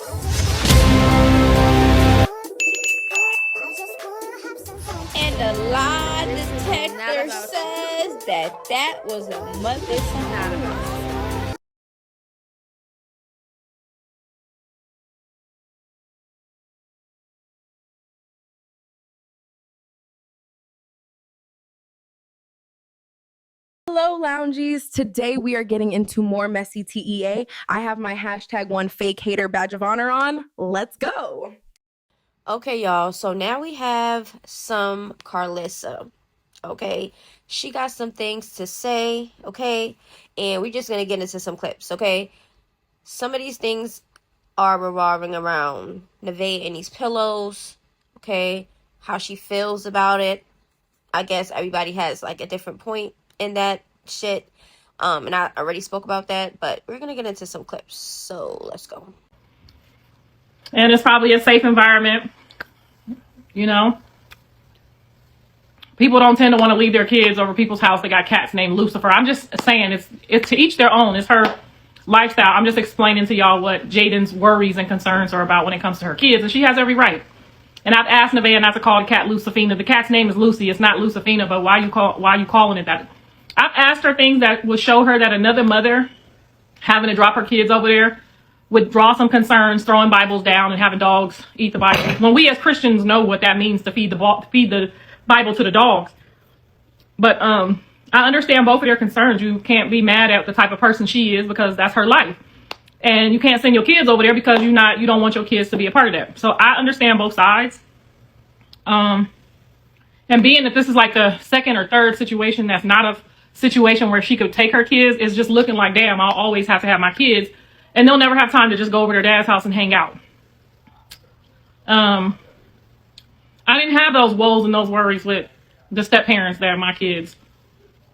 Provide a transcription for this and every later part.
And the lie detector says that was a mother's. Hello, loungies. Today we are getting into more messy TEA. I have my #1 fake hater badge of honor on. Let's go. Okay, y'all. So now we have some Karlissa. Okay, she got some things to say. Okay, and we're just gonna get into some clips. Okay, some of these things are revolving around Nevaeh and these pillows. Okay, how she feels about it. I guess everybody has like a different point in that shit. And I already spoke about that, but we're gonna get into some clips. So let's go. And it's probably a safe environment. You know, people don't tend to want to leave their kids over people's house that got cats named Lucifer. I'm just saying it's to each their own. It's her lifestyle. I'm just explaining to y'all what Jaidyn's worries and concerns are about when it comes to her kids, and she has every right. And I've asked Nevaeh not to call the cat Lucifina. The cat's name is Lucy. It's not Lucifina, but why you calling it that? I've asked her things that would show her that another mother having to drop her kids over there would draw some concerns, throwing Bibles down and having dogs eat the Bible. When we as Christians know what that means to feed the Bible to the dogs. But I understand both of their concerns. You can't be mad at the type of person she is because that's her life. And you can't send your kids over there because you don't want your kids to be a part of that. So I understand both sides. And being that this is like the second or third situation that's not a situation where she could take her kids, is just looking like, damn, I'll always have to have my kids. And they'll never have time to just go over to their dad's house and hang out. I didn't have those woes and those worries with the step parents that my kids'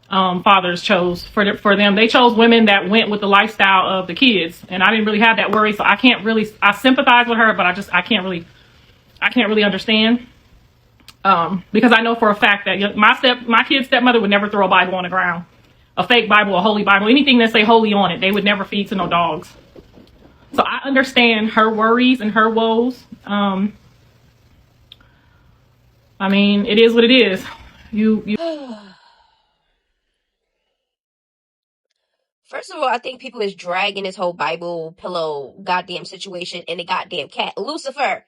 fathers chose for them. They chose women that went with the lifestyle of the kids, and I didn't really have that worry. So I sympathize with her, but I can't really understand. Because I know for a fact that my kid's stepmother would never throw a Bible on the ground, a fake Bible, a holy Bible, anything that say holy on it. They would never feed to no dogs. So I understand her worries and her woes. I mean, it is what it is. First of all, I think people is dragging this whole Bible pillow goddamn situation and the goddamn cat Lucifer.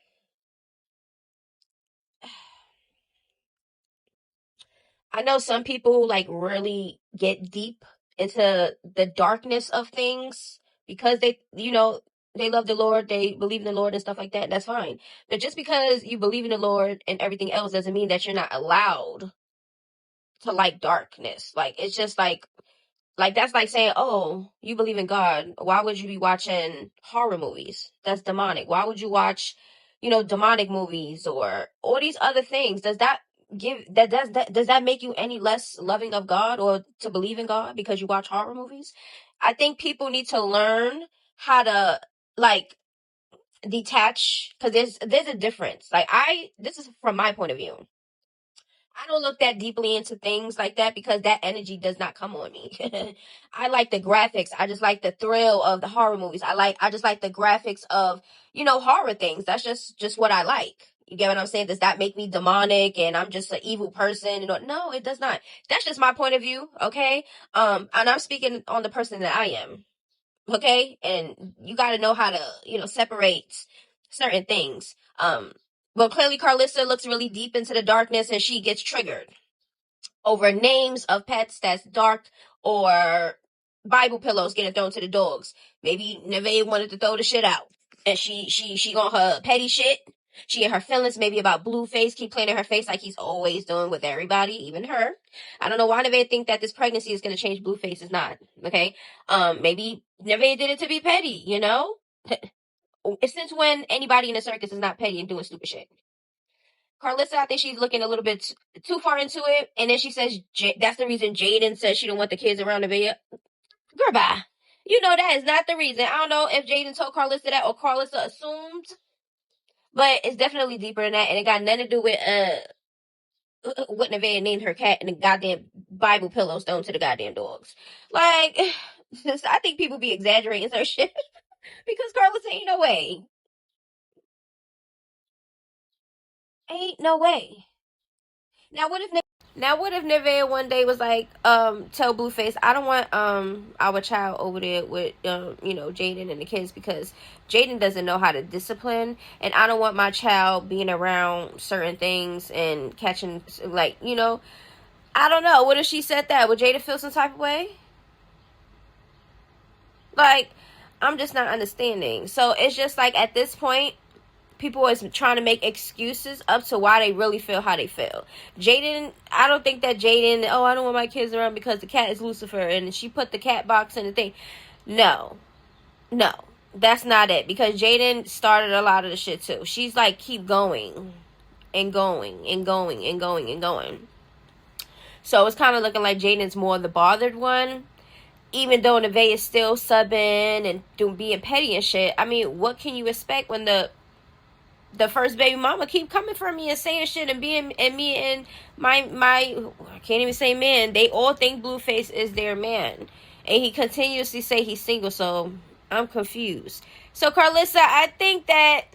I know some people like really get deep into the darkness of things because they love the Lord, they believe in the Lord and stuff like that. That's fine. But just because you believe in the Lord and everything else doesn't mean that you're not allowed to like darkness. Like, it's just like that's like saying, oh, you believe in God. Why would you be watching horror movies? That's demonic. Why would you watch, demonic movies or all these other things? Does that make you any less loving of God or to believe in God because you watch horror movies? I think people need to learn how to like detach, because there's a difference. Like, this is from my point of view. I don't look that deeply into things like that because that energy does not come on me. I like the graphics. I just like the thrill of the horror movies. I just like the graphics of, horror things. That's just what I like. You get what I'm saying? Does that make me demonic and I'm just an evil person? No, it does not. That's just my point of view. Okay. And I'm speaking on the person that I am. Okay. And you got to know how to, separate certain things. But clearly Karlissa looks really deep into the darkness and she gets triggered over names of pets that's dark or Bible pillows getting thrown to the dogs. Maybe Nevaeh wanted to throw the shit out and she on her petty shit. She in her feelings maybe about Blueface, keep playing in her face like he's always doing with everybody, even her. I don't know why Nevaeh think that this pregnancy is going to change Blueface. It's not. Okay. Maybe Nevaeh did it to be petty, Since when anybody in the circus is not petty and doing stupid shit? Karlissa, I think she's looking a little bit too far into it. And then she says that's the reason Jaidyn says she don't want the kids around the video. Girl, bye. That is not the reason. I don't know if Jaidyn told Karlissa that or Karlissa assumed. But it's definitely deeper than that. And it got nothing to do with what Nevaeh named her cat and the goddamn Bible pillows thrown to the goddamn dogs. Like, I think people be exaggerating her shit. Because Karlissa ain't no way. Ain't no way. Now what if Nevaeh one day was like, tell Blueface, I don't want our child over there with Jaidyn and the kids, because Jaidyn doesn't know how to discipline, and I don't want my child being around certain things and catching, like, I don't know. What if she said that? Would Jada feel some type of way? Like, I'm just not understanding. So it's just like, at this point, people is trying to make excuses up to why they really feel how they feel. Jaidyn, I don't think that Jaidyn, I don't want my kids around because the cat is Lucifer and she put the cat box in the thing. No, that's not it, because Jaidyn started a lot of the shit too. She's like, keep going and going and going and going and going. So it's kind of looking like Jaden's more the bothered one, even though Nevaeh is still subbing and being petty and shit. I mean, what can you expect when the first baby mama keep coming for me and saying shit, and me and my I can't even say man, they all think Blueface is their man, and he continuously say he's single. So I'm confused. So Karlissa, I think that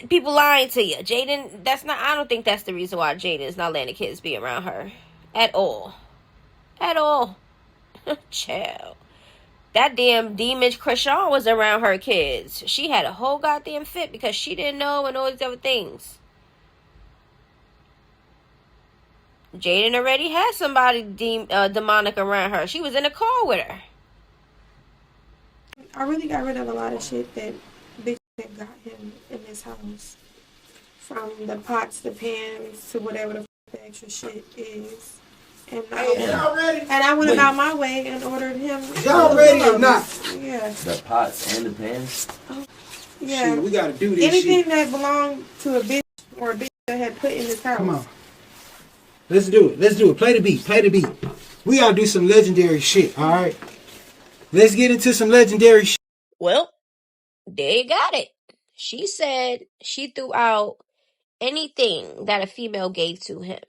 people lying to you. Jaidyn, I don't think that's the reason why Jaidyn is not letting the kids be around her at all. Child. That damn demon chrisean was around her kids. She had a whole goddamn fit because she didn't know, and all these other things. Jaidyn already had somebody demonic around her. She was in a car with her. I really got rid of a lot of shit that bitch that got him in this house. From the pots, the pans, to whatever the extra shit is. And I went about my way and ordered him. Y'all ready or not? Yeah. The pots and the pans? Yeah. Shit, we gotta do this anything shit. that belonged to a bitch or a bitch that had put in this house. Come on. Let's do it. Play the beat. We gotta do some legendary shit, alright? Let's get into some legendary shit. Well, there you got it. She said she threw out anything that a female gave to him.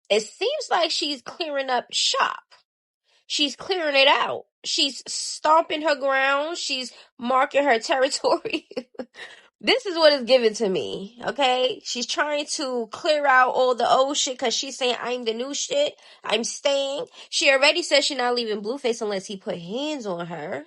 It seems like she's clearing up shop. She's clearing it out. She's stomping her ground. She's marking her territory. This is what is given to me, okay? She's trying to clear out all the old shit because she's saying, I'm the new shit. I'm staying. She already said she's not leaving Blueface unless he put hands on her.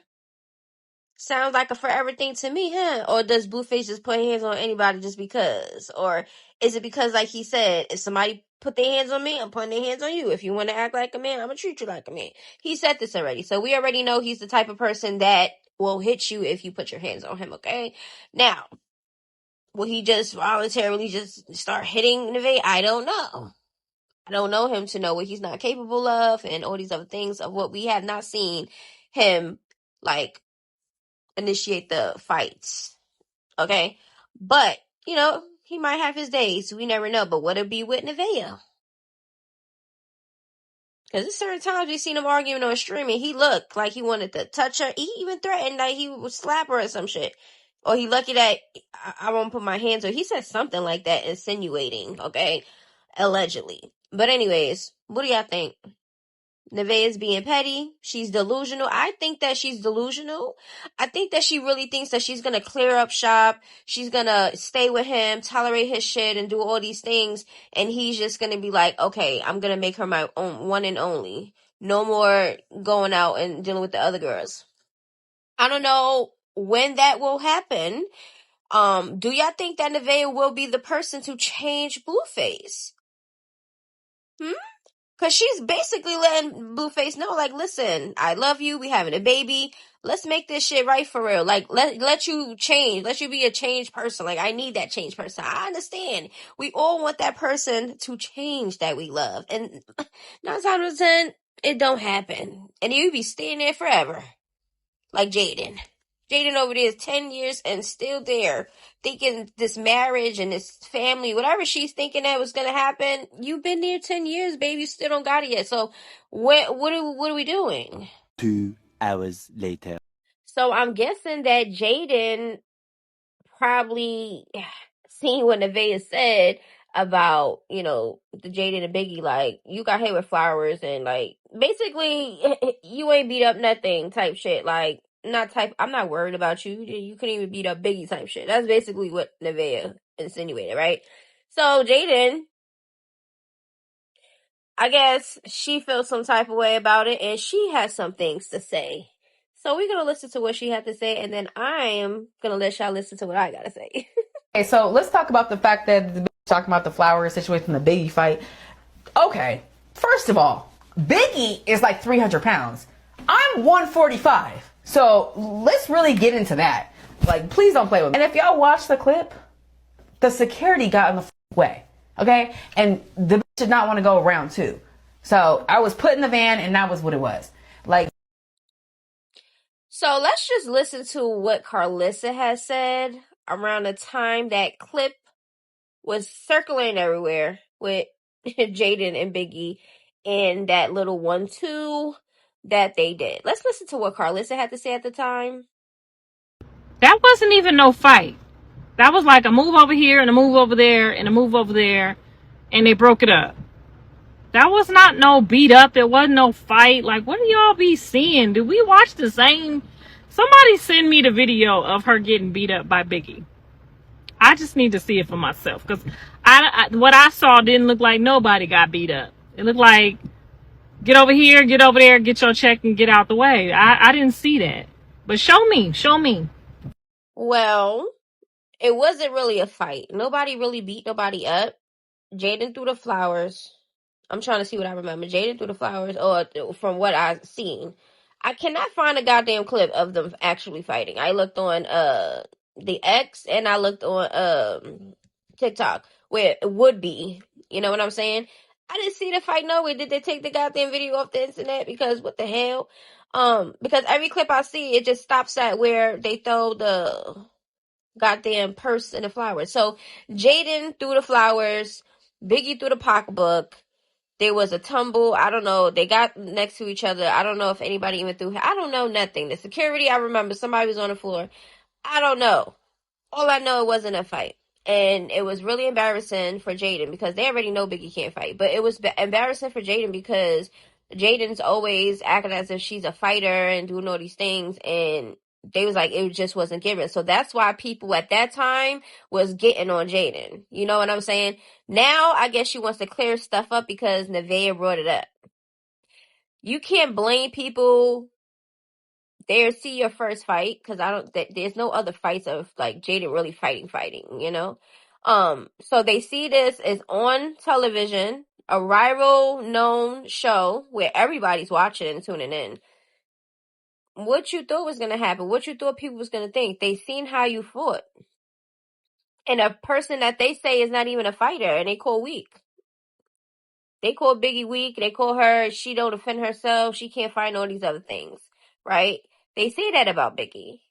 Sounds like a forever thing to me, huh? Or does Blueface just put hands on anybody just because? Or is it because, like he said, if somebody put their hands on me, I'm putting their hands on you. If you want to act like a man, I'm going to treat you like a man. He said this already. So we already know he's the type of person that will hit you if you put your hands on him, okay? Now, will he just voluntarily just start hitting Nevaeh? I don't know. I don't know him to know what he's not capable of and all these other things of what we have not seen him, like, initiate the fights. Okay? But, he might have his days. We never know. But what it be with Nevaeh? Because there's certain times we seen him arguing on streaming. He looked like he wanted to touch her. He even threatened that he would slap her or some shit. Or he lucky that I won't put my hands on. He said something like that, insinuating, okay? Allegedly. But anyways, what do y'all think? Nevaeh is being petty. She's delusional. I think that she's delusional. I think that she really thinks that she's going to clear up shop. She's going to stay with him, tolerate his shit, and do all these things. And he's just going to be like, okay, I'm going to make her my own one and only. No more going out and dealing with the other girls. I don't know when that will happen. Do y'all think that Nevaeh will be the person to change Blueface? Because she's basically letting Blueface know, like, listen, I love you. We having a baby. Let's make this shit right for real. Like, let you change. Let you be a changed person. Like, I need that changed person. I understand. We all want that person to change that we love. And 9 times out of 10, it don't happen. And you be staying there forever. Like Jaidyn. Jaidyn over there is 10 years and still there, thinking this marriage and this family, whatever she's thinking that was going to happen, you've been there 10 years, baby. You still don't got it yet. So what are we doing? 2 hours later. So I'm guessing that Jaidyn probably seen what Nevaeh said about, the Jaidyn and Biggie, like, you got hit with flowers and, like, basically, you ain't beat up nothing type shit. Like, I'm not worried about you. You couldn't even beat up Biggie type shit. That's basically what Nevaeh insinuated, right? So Jaidyn, I guess she feels some type of way about it, and she has some things to say. So we're gonna listen to what she had to say, and then I am gonna let y'all listen to what I gotta say. Okay, so let's talk about the fact that the talking about the flower situation, the Biggie fight. Okay, first of all, Biggie is like 300 pounds. I'm 145. So let's really get into that. Like, please don't play with me. And if y'all watch the clip, the security got in the way. Okay? And the bitch did not want to go around too. So I was put in the van and that was what it was. Like, so let's just listen to what Karlissa has said around the time that clip was circling everywhere with Jaidyn and Biggie and that little 1-2 that they did. Let's listen to what Karlissa had to say at the time. That wasn't even no fight. That was like a move over here and a move over there and a move over there, and they broke it up. That was not no beat up. It wasn't no fight. Like, what do y'all be seeing? Did we watch the same? Somebody send me the video of her getting beat up by Biggie. I just need to see it for myself, because what I saw didn't look like nobody got beat up. It looked like, get over here, get over there, get your check, and get out the way. I didn't see that. But show me. Well, it wasn't really a fight. Nobody really beat nobody up. Jaidyn threw the flowers. I'm trying to see what I remember. Jaidyn threw the flowers, or from what I've seen. I cannot find a goddamn clip of them actually fighting. I looked on the X and I looked on TikTok where it would be. You know what I'm saying? I didn't see the fight nowhere. Did they take the goddamn video off the internet? Because what the hell? Because every clip I see, it just stops at where they throw the goddamn purse and the flowers. So Jaidyn threw the flowers, Biggie threw the pocketbook. There was a tumble. I don't know. They got next to each other. I don't know if anybody even threw. I don't know nothing. The security, I remember somebody was on the floor. I don't know. All I know, it wasn't a fight. And it was really embarrassing for Jaidyn because they already know Biggie can't fight. But it was embarrassing for Jaidyn because Jaden's always acting as if she's a fighter and doing all these things. And they was like, it just wasn't given. So that's why people at that time was getting on Jaidyn. You know what I'm saying? Now, I guess she wants to clear stuff up because Nevaeh brought it up. You can't blame people. They see your first fight because there's no other fights of like Jaidyn really fighting, you know? So they see this is on television, a viral known show where everybody's watching and tuning in. What you thought was going to happen, what you thought people was going to think. They seen how you fought. And a person that they say is not even a fighter and they call weak. They call Biggie weak. They call her, she don't defend herself. She can't fight all these other things, right? They say that about Biggie.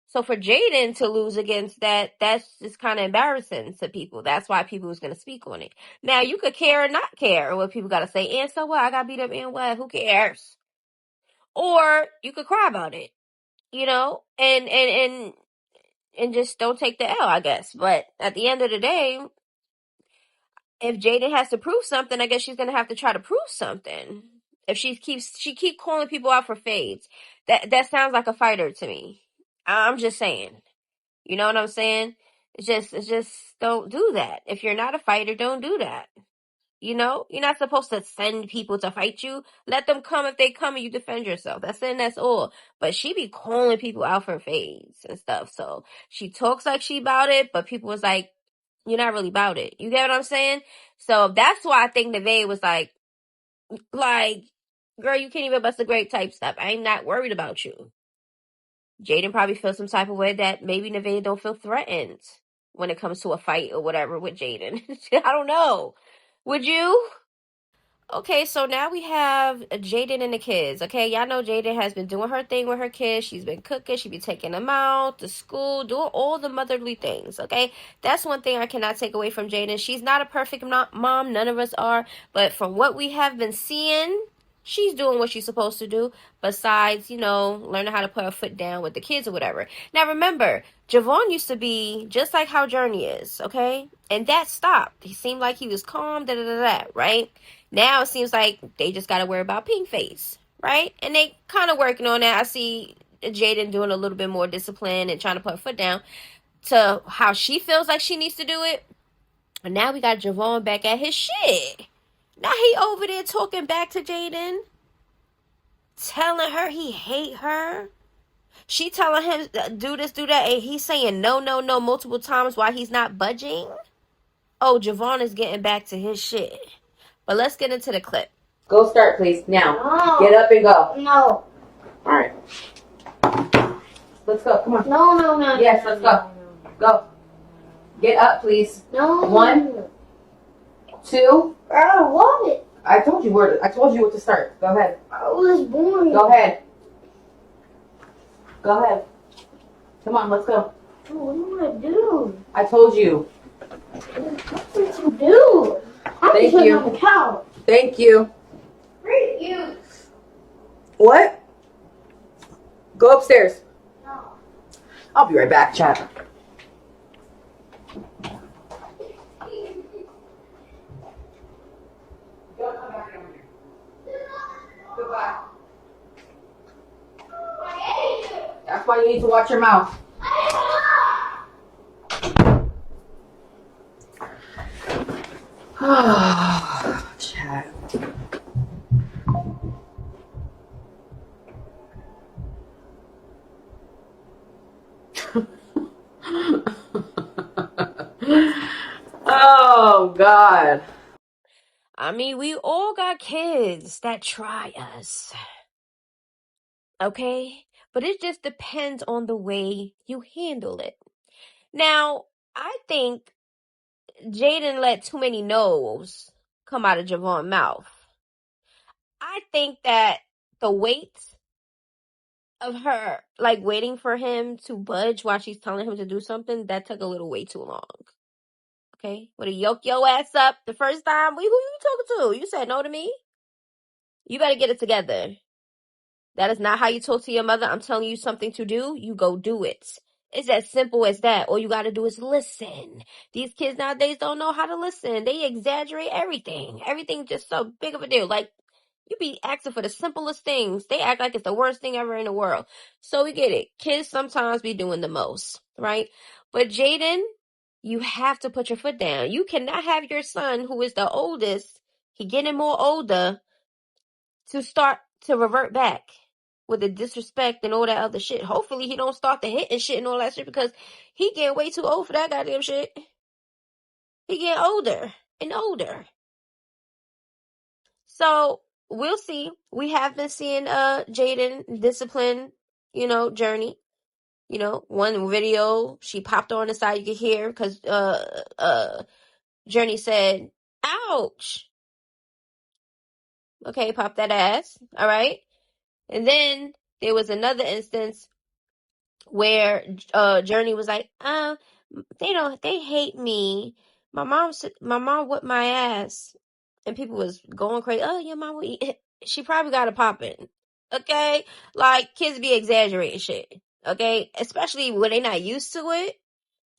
So for Jaidyn to lose against that, that's just kind of embarrassing to people. That's why people was going to speak on it. Now, you could care or not care what people got to say. And so what? I got beat up and what? Who cares? Or you could cry about it, you know, and just don't take the L, I guess. But at the end of the day, if Jaidyn has to prove something, I guess she's going to have to try to prove something. If she keeps calling people out for fades, that sounds like a fighter to me. I'm just saying. You know what I'm saying? It's just don't do that. If you're not a fighter, don't do that. You know, you're not supposed to send people to fight you. Let them come. If they come and you defend yourself. That's it. That's all. But she be calling people out for fades and stuff. So she talks like she about it, but people was like, you're not really about it. You get what I'm saying? So that's why I think Nevaeh was like, girl, you can't even bust a grape type stuff. I ain't not worried about you. Jaidyn probably feels some type of way that maybe Nevaeh don't feel threatened when it comes to a fight or whatever with Jaidyn. I don't know. Would you? Okay, so now we have Jaidyn and the kids. Okay, y'all know Jaidyn has been doing her thing with her kids. She's been cooking. She be taking them out to school, doing all the motherly things. Okay, that's one thing I cannot take away from Jaidyn. She's not a perfect mom. None of us are. But from what we have been seeing, she's doing what she's supposed to do. Besides, you know, learning how to put her foot down with the kids or whatever. Now remember, Javon used to be just like how Journey is. Okay, and that stopped. He seemed like he was calm. Right. Now it seems like they just got to worry about Pink Face, right? And they kind of working on that. I see Jaidyn doing a little bit more discipline and trying to put her foot down to how she feels like she needs to do it. And now we got Javon back at his shit. Now he over there talking back to Jaidyn, telling her he hate her. She telling him do this, do that, and he's saying no, no, no multiple times while he's not budging. Oh, Javon is getting back to his shit. But let's get into the clip. Go start, please. Now. No. Get up and go. No. All right. Let's go. Come on. No, no, no. Yes, let's go. Go. Get up, please. No. 1, 2. I don't want it. I told you where. I told you what to start. Go ahead. I was born. Go ahead. Go ahead. Come on, let's go. What do I do? I told you. What did you do? I'm Thank just you. on the couch. Thank you. Great you. What? Go upstairs. No. I'll be right back, chat. Don't come back down here. Goodbye. That's why you need to watch your mouth. Chat. Oh, God. I mean, we all got kids that try us. Okay? But it just depends on the way you handle it. Now, I think Jaidyn let too many no's come out of Javon's mouth. I think that the wait of her, like waiting for him to budge while she's telling him to do something, that took a little way too long. Okay? Would have yoke your ass up the first time. Who you talking to? You said no to me? You better get it together. That is not how you talk to your mother. I'm telling you something to do, you go do it. It's as simple as that. All you gotta do is listen. These kids nowadays don't know how to listen. They exaggerate everything. Everything's just so big of a deal. Like, you be asking for the simplest things. They act like it's the worst thing ever in the world. So we get it. Kids sometimes be doing the most, right? But Jaidyn, you have to put your foot down. You cannot have your son, who is the oldest, he getting more older, to start to revert back with the disrespect and all that other shit. Hopefully he don't start to hit and shit and all that shit, because he getting way too old for that goddamn shit. He getting older and older. So we'll see. We have been seeing Jaidyn discipline, journey. One video she popped on the side, you could hear, because Journey said, ouch. Okay, pop that ass. All right. And then there was another instance where Journey was like, they hate me. My mom whipped my ass. And people was going crazy. Oh, your mom will eat. She probably got a poppin'. Okay? Like, kids be exaggerating shit. Okay? Especially when they not used to it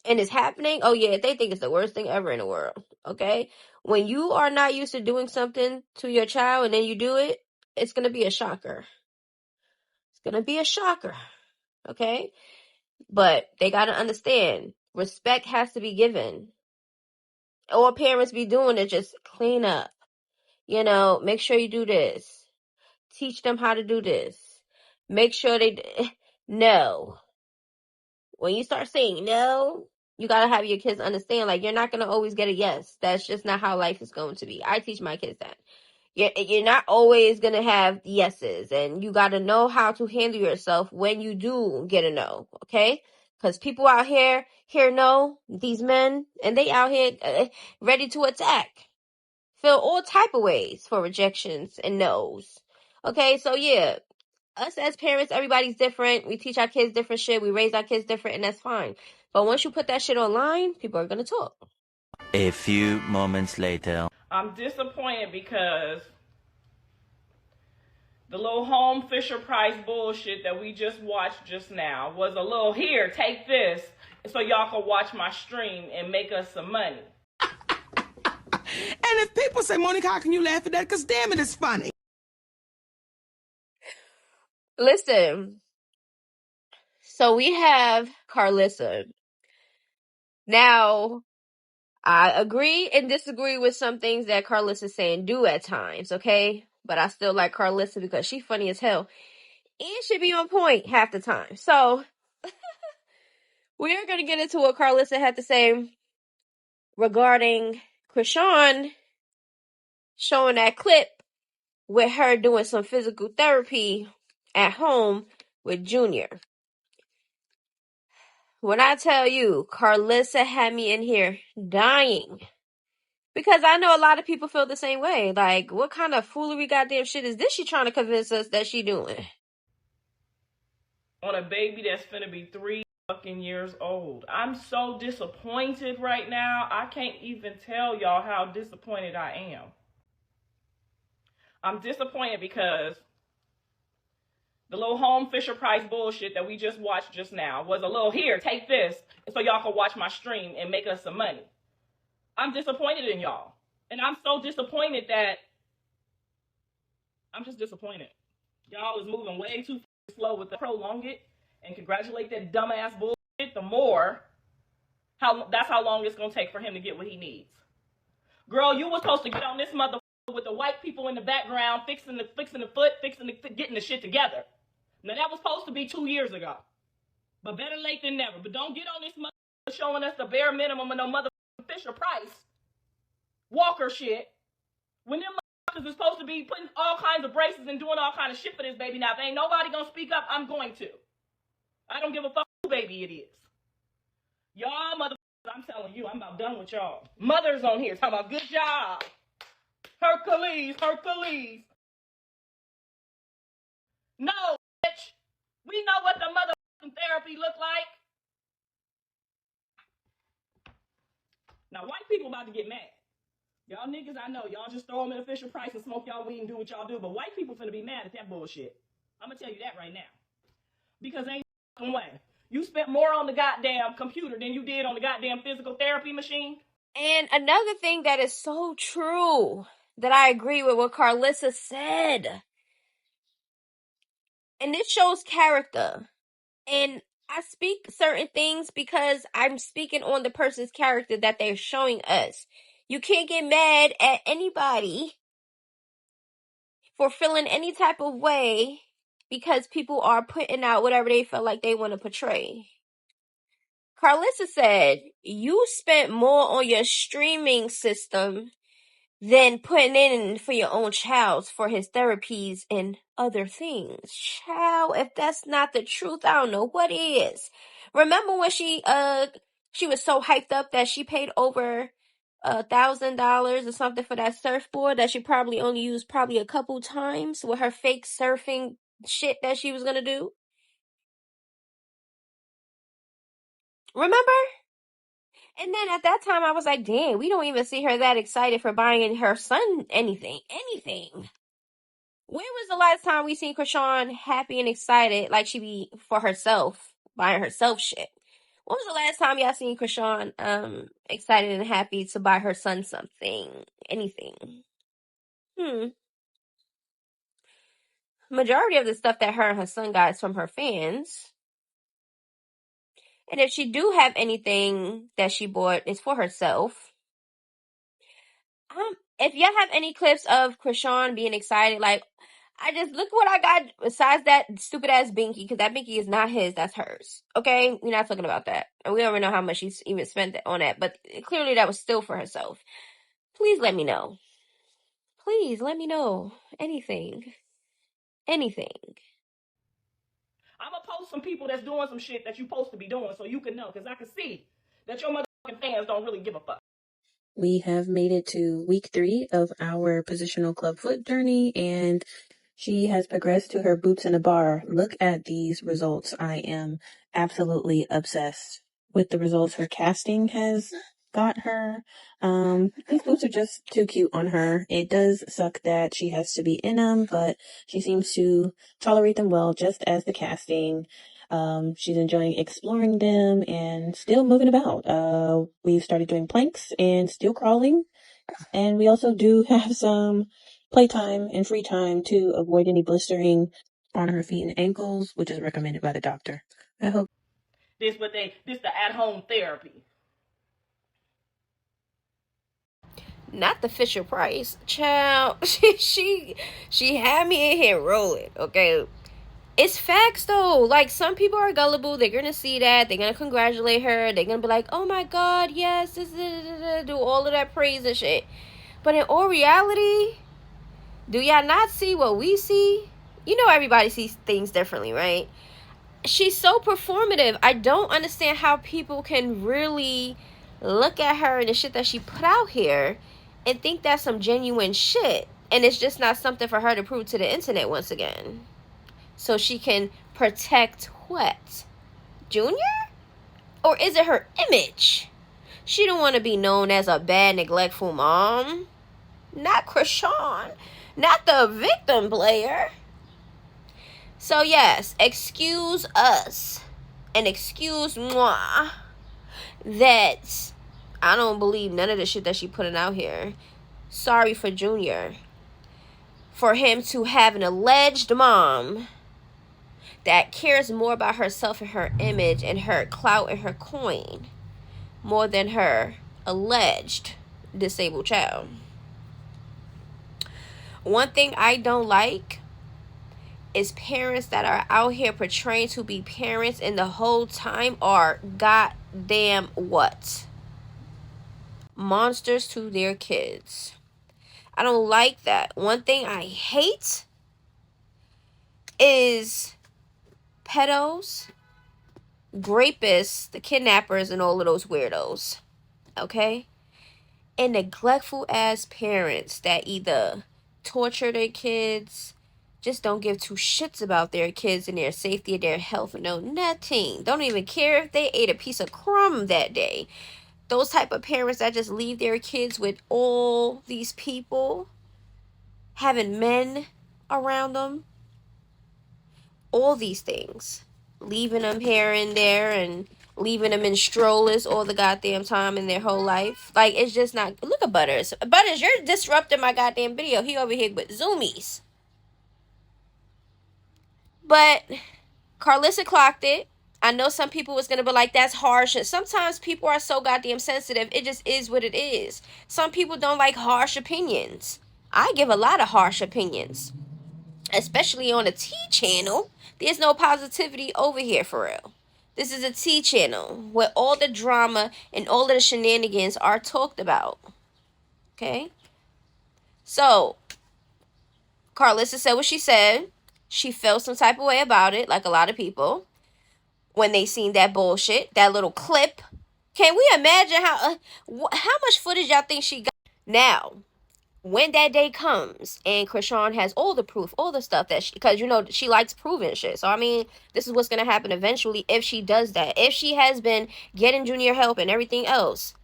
and it's happening. Oh yeah, they think it's the worst thing ever in the world. Okay? When you are not used to doing something to your child and then you do it, it's gonna be a shocker. It's gonna be a shocker. Okay? But they gotta understand, respect has to be given. All parents be doing is just clean up. Make sure you do this. Teach them how to do this. Make sure no. When you start saying no, you gotta have your kids understand, like, you're not gonna always get a yes. That's just not how life is going to be. I teach my kids that. You're not always gonna have yeses, and you gotta know how to handle yourself when you do get a no, okay? Because people out here hear no, these men, and they out here ready to attack. Feel all type of ways for rejections and no's. Okay, so yeah, us as parents, everybody's different. We teach our kids different shit. We raise our kids different, and that's fine. But once you put that shit online, people are gonna talk. A few moments later. I'm disappointed because the little home Fisher Price bullshit that we just watched just now was a little, here, take this, so y'all can watch my stream and make us some money. And if people say, Monica, how can you laugh at that? Because damn it, it's funny. Listen, So we have Karlissa. Now, I agree and disagree with some things that Karlissa's saying do at times, okay? But I still like Karlissa because she's funny as hell. And she be on point half the time. So, we are going to get into what Karlissa had to say regarding Chrisean showing that clip with her doing some physical therapy at home with Junior. When I tell you, Karlissa had me in here dying. Because I know a lot of people feel the same way. Like, what kind of foolery goddamn shit is this she trying to convince us that she doing? On a baby that's finna be 3 fucking years old. I'm so disappointed right now. I can't even tell y'all how disappointed I am. I'm disappointed because the little home Fisher Price bullshit that we just watched just now was a little, here, take this, so y'all can watch my stream and make us some money. I'm disappointed in y'all. And I'm so disappointed that I'm just disappointed. Y'all is moving way too slow with the prolong it and congratulate that dumbass bullshit. The more, that's how long it's gonna take for him to get what he needs. Girl, you were supposed to get on this motherfucker with the white people in the background, fixing the foot, getting the shit together. Now that was supposed to be 2 years ago, but better late than never. But don't get on this motherfucker showing us the bare minimum of no motherfucking Fisher Price Walker shit when them motherfuckers is supposed to be putting all kinds of braces and doing all kinds of shit for this baby. Now if ain't nobody gonna speak up, I'm going to. I don't give a fuck who baby it is. Y'all motherfuckers, I'm telling you, I'm about done with y'all. Mothers on here talking about good job. Hercules. No, bitch. We know what the motherfucking therapy look like. Now, white people about to get mad. Y'all niggas, I know. Y'all just throw them in a Fisher Price and smoke y'all weed and do what y'all do. But white people finna be mad at that bullshit. I'm gonna tell you that right now. Because ain't no way. You spent more on the goddamn computer than you did on the goddamn physical therapy machine. And another thing that is so true, that I agree with what Karlissa said. And this shows character. And I speak certain things because I'm speaking on the person's character that they're showing us. You can't get mad at anybody for feeling any type of way because people are putting out whatever they feel like they want to portray. Karlissa said, you spent more on your streaming system than putting in for your own child for his therapies and other things. Child, if that's not the truth, I don't know what is. Remember when she was so hyped up that she paid over $1,000 or something for that surfboard that she probably only used a couple times with her fake surfing shit that she was gonna do? Remember? And then at that time, I was like, damn, we don't even see her that excited for buying her son anything. When was the last time we seen Chrisean happy and excited like she be for herself, buying herself shit? When was the last time y'all seen Chrisean excited and happy to buy her son something? Anything? Majority of the stuff that her and her son got is from her fans. And if she do have anything that she bought, it's for herself. If y'all have any clips of Chrisean being excited, like, I just look what I got besides that stupid ass binky, because that binky is not his, that's hers. Okay? We're not talking about that. And we don't even know how much she's even spent on that, but clearly that was still for herself. Please let me know. Please let me know. Anything. I'm gonna post some people that's doing some shit that you supposed to be doing so you can know, because I can see that your motherfucking fans don't really give a fuck. We have made it to week 3 of our positional club foot journey, and she has progressed to her boots in a bar. Look at these results. I am absolutely obsessed with the results her casting has got her. These boots are just too cute on her. It does suck that she has to be in them, but she seems to tolerate them well, just as the casting. She's enjoying exploring them and still moving about. We've started doing planks and still crawling. And we also do have some playtime and free time to avoid any blistering on her feet and ankles, which is recommended by the doctor. I hope. This the at-home therapy. Not the Fisher Price. Child, she had me in here rolling, okay? It's facts though. Like, some people are gullible. They're gonna see that. They're gonna congratulate her. They're gonna be like, oh my God, yes, do all of that praise and shit. But in all reality, do y'all not see what we see? You know, everybody sees things differently, right? She's so performative. I don't understand how people can really look at her and the shit that she put out here and think that's some genuine shit. And it's just not something for her to prove to the internet once again. So she can protect what? Junior? Or is it her image? She don't want to be known as a bad, neglectful mom. Not chrisean. Not the victim player. So yes, excuse us. And excuse moi. That I don't believe none of the shit that she putting out here. Sorry for Junior. For him to have an alleged mom that cares more about herself and her image and her clout and her coin more than her alleged disabled child. One thing I don't like is parents that are out here portraying to be parents and the whole time are goddamn what? Monsters to their kids. I don't like that. One thing I hate is pedos, rapists, the kidnappers, and all of those weirdos. Okay? And neglectful ass parents that either torture their kids, just don't give two shits about their kids and their safety and their health, no nothing. Don't even care if they ate a piece of crumb that day. Those type of parents that just leave their kids with all these people, having men around them, all these things, leaving them here and there and leaving them in strollers all the goddamn time in their whole life. Like, it's just not. Look at Butters. Butters, you're disrupting my goddamn video. He over here with zoomies. But Karlissa clocked it. I know some people was going to be like, that's harsh. And sometimes people are so goddamn sensitive. It just is what it is. Some people don't like harsh opinions. I give a lot of harsh opinions. Especially on a T channel. There's no positivity over here for real. This is a T channel where all the drama and all of the shenanigans are talked about. Okay? So, Karlissa said what she said. She felt some type of way about it, like a lot of people, when they seen that bullshit, that little clip. Can we imagine how much footage y'all think she got? Now, when that day comes and chrisean has all the proof, all the stuff that because you know she likes proving shit. So I mean, this is what's gonna happen eventually if she does that. If she has been getting Junior help and everything else,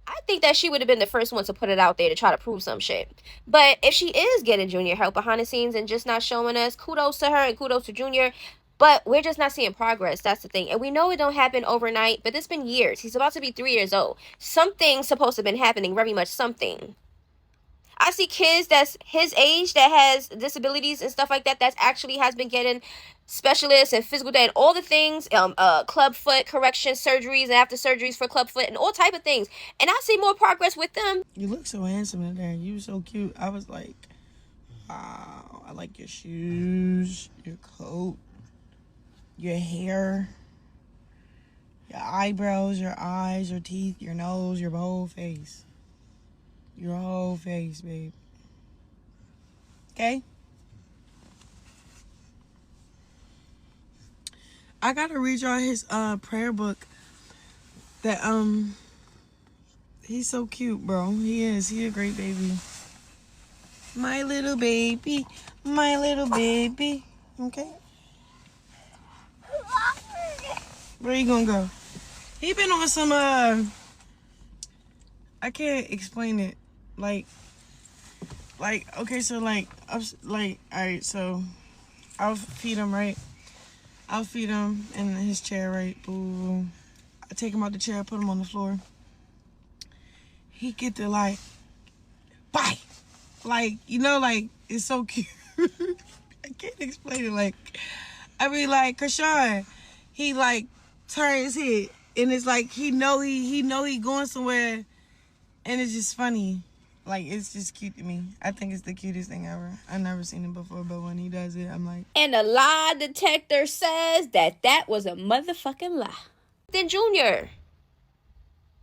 I think that she would have been the first one to put it out there to try to prove some shit. But if she is getting Junior help behind the scenes and just not showing us, kudos to her and kudos to Junior. But we're just not seeing progress. That's the thing. And we know it don't happen overnight, but it's been years. He's about to be 3 years old. Something's supposed to have been happening, very much something. I see kids that's his age that has disabilities and stuff like that that's actually has been getting specialists and physical therapy and all the things, club foot correction surgeries and after surgeries for club foot and all type of things. And I see more progress with them. You look so handsome in there. You so cute. I was like, wow, I like your shoes, your coat, your hair, your eyebrows, your eyes, your teeth, your nose, your whole face. Your whole face, babe. Okay? I gotta read y'all his prayer book. That he's so cute, bro. He is. He a great baby. My little baby. My little baby. Okay? Where you gonna go? He been on some I can't explain it. Like, okay, so all right, so I'll feed him, right? I'll feed him in his chair, right? Boom. I take him out the chair, put him on the floor. He get to like, bye. Like, you know, like, it's so cute. I can't explain it. Like, I be like, chrisean, he like turn his head, and it's like he know he going somewhere, and it's just funny. Like, it's just cute to me. I think it's the cutest thing ever. I've never seen it before, but when he does it, I'm like... And the lie detector says that was a motherfucking lie. Then Junior.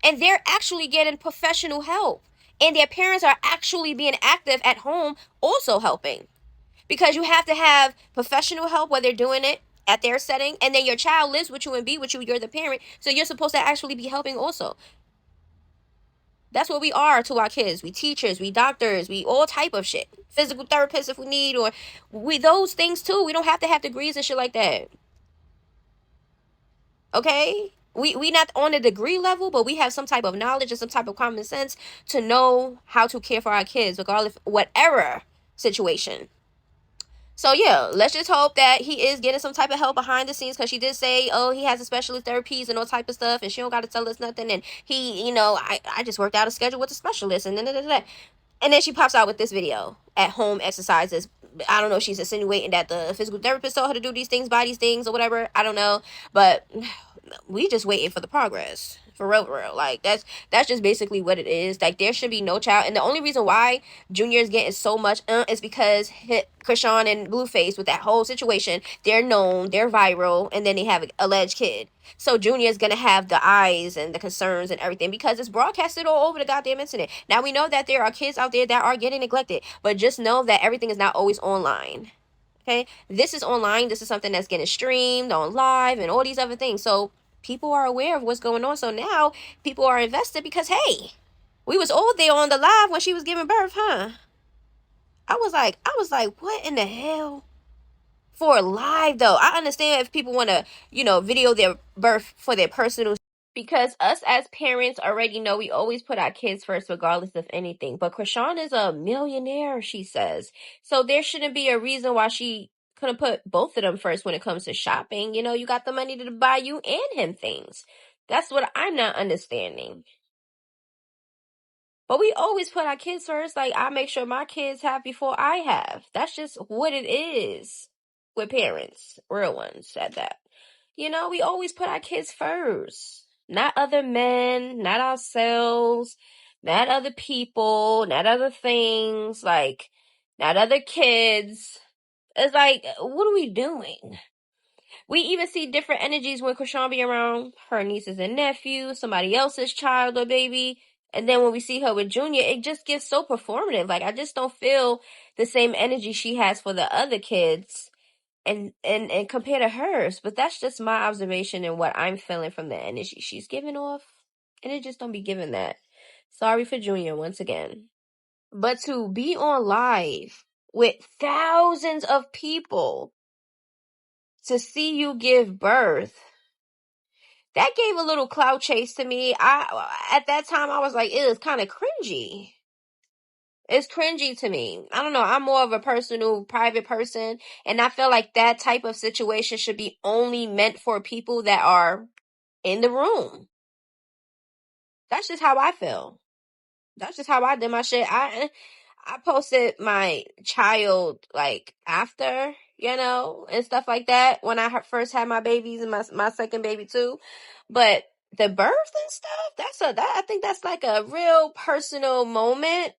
And they're actually getting professional help. And their parents are actually being active at home, also helping. Because you have to have professional help while they're doing it at their setting. And then your child lives with you and be with you. You're the parent. So you're supposed to actually be helping also. That's what we are to our kids. We teachers, we doctors, we all type of shit. Physical therapists if we need, or we those things too. We don't have to have degrees and shit like that. Okay? We not on a degree level, but we have some type of knowledge and some type of common sense to know how to care for our kids, regardless of whatever situation. So yeah, let's just hope that he is getting some type of help behind the scenes, because she did say, oh, he has a specialist therapies and all type of stuff, and she don't got to tell us nothing. And he, you know, I just worked out a schedule with a specialist, and then she pops out with this video at home exercises. I don't know. She's insinuating that the physical therapist told her to do these things, buy these things, or whatever. I don't know, but we just waiting for the progress. For real, for real. Like, that's just basically what it is. Like, there should be no child. And the only reason why Junior is getting so much is because Chrisean and Blueface, with that whole situation, they're known, they're viral, and then they have an alleged kid. So Junior is going to have the eyes and the concerns and everything, because it's broadcasted all over the goddamn internet. Now, we know that there are kids out there that are getting neglected, but just know that everything is not always online. Okay? This is online. This is something that's getting streamed on live and all these other things. So people are aware of what's going on. So now people are invested because, hey, we was all there on the live when she was giving birth, huh? I was like, what in the hell? For live, though. I understand if people want to, you know, video their birth for their personal, because us as parents already know we always put our kids first regardless of anything. But Chrisean is a millionaire, she says. So there shouldn't be a reason why she couldn't put both of them first when it comes to shopping. You know, you got the money to buy you and him things. That's what I'm not understanding. But we always put our kids first. Like, I make sure my kids have before I have. That's just what it is with parents. Real ones at that. You know, we always put our kids first. Not other men, not ourselves, not other people, not other things, like, not other kids. It's like, what are we doing? We even see different energies when Chrisean be around her nieces and nephews, somebody else's child or baby. And then when we see her with Junior, it just gets so performative. Like, I just don't feel the same energy she has for the other kids and compare to hers. But that's just my observation and what I'm feeling from the energy she's giving off. And it just don't be giving that. Sorry for Junior once again. But to be on live with thousands of people to see you give birth, that gave a little clout chase to me. At that time, I was like, it was kind of cringy. It's cringy to me. I don't know. I'm more of a personal, private person. And I feel like that type of situation should be only meant for people that are in the room. That's just how I feel. That's just how I did my shit. I posted my child, like, after, you know, and stuff like that when I first had my babies and my second baby too. But the birth and stuff, I think that's like a real personal moment.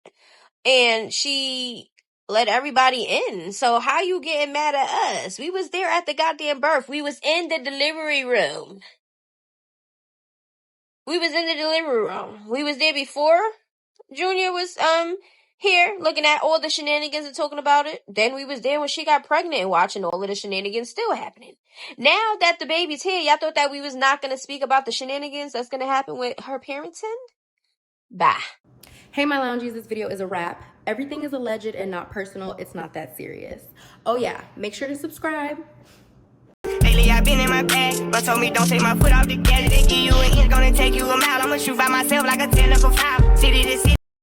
And she let everybody in. So how you getting mad at us? We was there at the goddamn birth. We was in the delivery room. We was there before Junior was here looking at all the shenanigans and talking about it. Then we was there when she got pregnant and watching all of the shenanigans still happening. Now that the baby's here, y'all thought that we was not going to speak about the shenanigans that's going to happen with her parenting? Bye. Hey, my loungies, this video is a wrap. Everything is alleged and not personal. It's not that serious. Oh yeah, make sure to subscribe. Lately I've been in my bag, but told me don't take my foot off the gas. They give you an inch, gonna take you a mile. I'ma shoot by myself like a 10 foul. City to city.